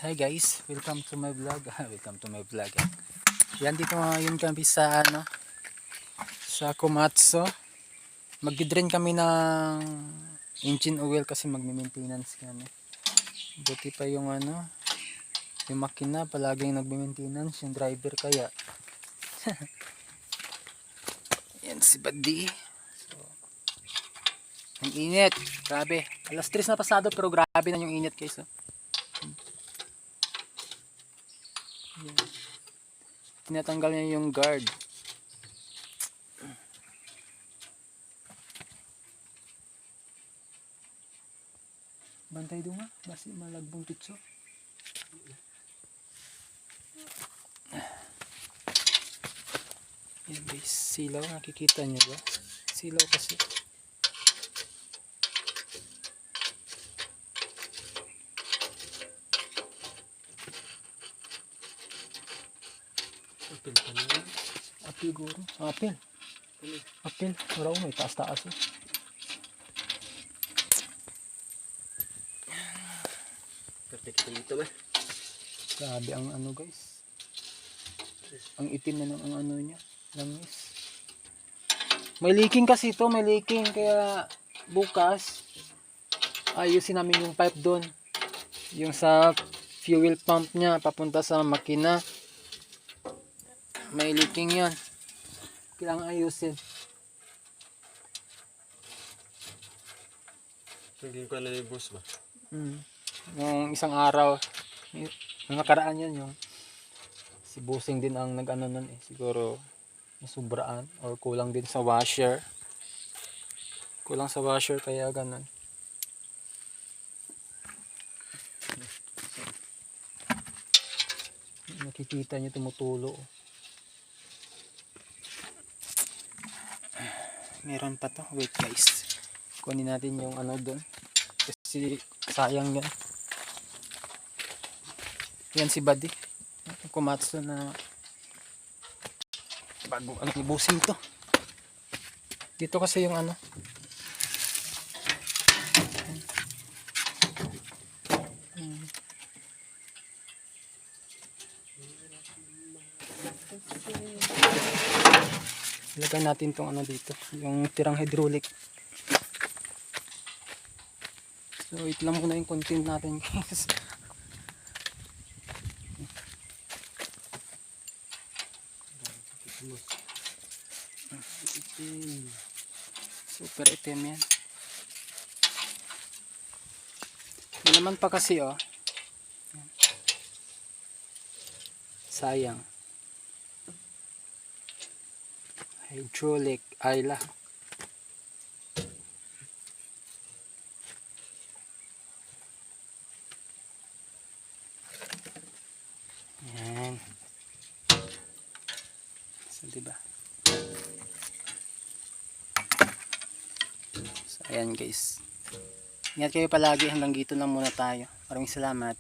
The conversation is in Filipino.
Hi guys, welcome to my vlog. Welcome to my vlog. Yan, dito ngayon kami sa sa Komatsu. Mag-drain kami ng engine oil kasi magme-maintenance kami. Buti pa yung yung makina palaging nagme-maintenance, yung driver kaya. Yan si Buddy. So, ang init, grabe. Alas 3 na pasado pero grabe na yung init guys. Tinatanggal niya yung guard. Bantay doon nga, basi malagbong tutso. Yan guys, silaw, nakikita nyo ba? Silaw kasi. Apil pa na yun. Apil guro. Apil. Apil. Wala ko may taas-taas eh. Perfect dito ba? Grabe ang guys. Ang itim na ng niya. Langis. May leaking kasi ito. May leaking. Kaya bukas ayusin namin yung pipe doon. Yung sa fuel pump niya papunta sa makina. May leaking yan. Kailangan ayusin. Naging ko na yung boss ba? Yung isang araw. Yung nakaraan yan yung si Busing din ang nag-ano nun eh. Siguro nasubraan or kulang din sa washer. Kulang sa washer kaya ganun. Nakikita nyo tumutulo. Meron pa to. Wait guys. Kunin natin yung doon. Kasi sayang yan. Yan si Buddy. Komatsu na bago ibusing to. Dito kasi yung ilagay natin tong dito, yung tirang hydraulic. So wait lang muna yung content natin guys. Super itim yan. Hindi naman pa kasi sayang. Hydraulic ayla. Yan. So diba? So ayan guys. Ingat kayo palagi, hanggang dito lang muna tayo. Maraming salamat.